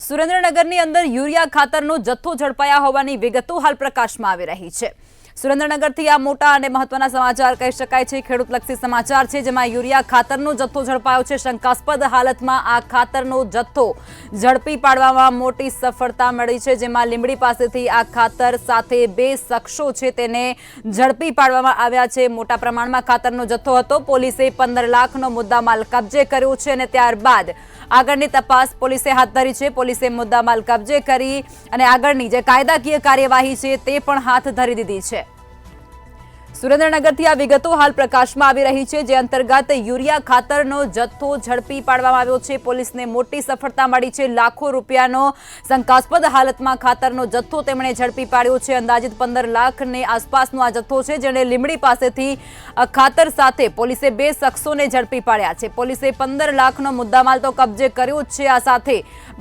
સુરેન્દ્રનગરની અંદર યુરિયા ખાતરનો જથ્થો ઝડપાયા હોવાની વિગતો હાલ પ્રકાશમાં આવી રહી છે। સુરેન્દ્રનગરથી આ મોટા અને મહત્વના સમાચાર કહી શકાય છે। ખેડૂતલક્ષી સમાચાર છે, જેમાં યુરિયા ખાતરનો જથ્થો ઝડપાયો છે। શંકાસ્પદ હાલતમાં આ ખાતરનો જથ્થો ઝડપી પાડવામાં મોટી સફળતા મળી છે, જેમાં લીંબડી પાસેથી આ ખાતર સાથે 2 શખ્સો છે તેને ઝડપી પાડવામાં આવ્યા છે। મોટા પ્રમાણમાં ખાતરનો જથ્થો હતો। પોલીસે 15 લાખનો મુદ્દામાલ કબજે કર્યો છે અને ત્યારબાદ આગળની તપાસ પોલીસે હાથ ધરી છે। પોલીસે મુદ્દામાલ કબજે કરી અને આગળની જે કાયદાકીય કાર્યવાહી છે તે પણ હાથ ધરી દીધી છે। સુરેન્દ્રનગરથી આ વિગતો હાલ પ્રકાશમાં આવી રહી છે, જે અંતર્ગત યુરિયા ખાતરનો જથ્થો ઝડપી પાડવામાં આવ્યો છે। પોલીસને મોટી સફળતા મળી છે। લાખો રૂપિયાનો શંકાસ્પદ હાલતમાં ખાતરનો જથ્થો તેમણે ઝડપી પાડ્યો છે। અંદાજિત 15 લાખની આસપાસનો આ જથ્થો છે, જેને લીંબડી પાસેથી ખાતર સાથે પોલીસે 2 શખ્સોને ઝડપી પાડ્યા છે। પોલીસે 15 લાખનો મુદ્દામાલ તો કબજે કર્યો જ છે, આ સાથે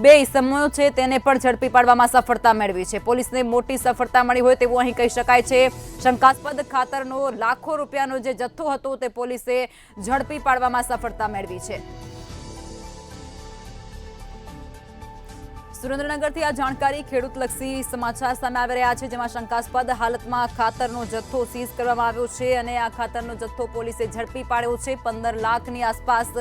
2 ઇસમો છે તેને પણ ઝડપી પાડવામાં સફળતા મેળવી છે। પોલીસને મોટી સફળતા મળી હોય તેવું અહીં કહી શકાય છે। શંકાસ્પદ ખાતર લાખો રૂપિયાનો જે જથ્થો હતો તે પોલીસે ઝડપી પાડવામાં સફળતા મેળવી છે। સુરેન્દ્રનગરથી આ જાણકારી ખેડૂતલક્ષી સમાચાર સામે આવી રહ્યા છે, જેમાં શંકાસ્પદ હાલતમાં ખાતરનો જથ્થો સીઝ કરવામાં આવ્યો છે અને આ ખાતરનો જથ્થો પોલીસે ઝડપી પાડ્યો છે। 15 લાખની આસપાસ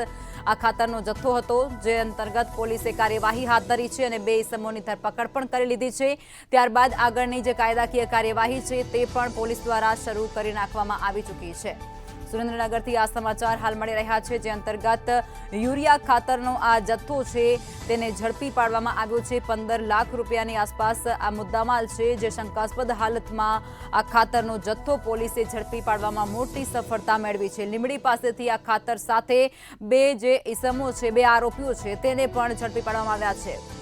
આ ખાતરનો જથ્થો હતો, જે અંતર્ગત પોલીસે કાર્યવાહી હાથ ધરી છે અને 2 ઇસમોની ધરપકડ પણ કરી લીધી છે। ત્યારબાદ આગળની જે કાયદાકીય કાર્યવાહી છે તે પણ પોલીસ દ્વારા શરૂ કરી નાખવામાં આવી ચૂકી છે। સુરેન્દ્રનગરથી આ સમાચાર હાલ મળી રહ્યા છે, જે અંતર્ગત યુરિયા ખાતરનો આ જથ્થો છે તેને ઝડપી પાડવામાં આવ્યો છે। 15 લાખ રૂપિયાની આસપાસ આ મુદ્દામાલ છે, જે શંકાસ્પદ હાલતમાં આ ખાતરનો જથ્થો પોલીસે ઝડપી પાડવામાં મોટી સફળતા મેળવી છે। લીંબડી પાસેથી આ ખાતર સાથે 2 જે ઇસમો છે, 2 આરોપીઓ છે તેને પણ ઝડપી પાડવામાં આવ્યા છે।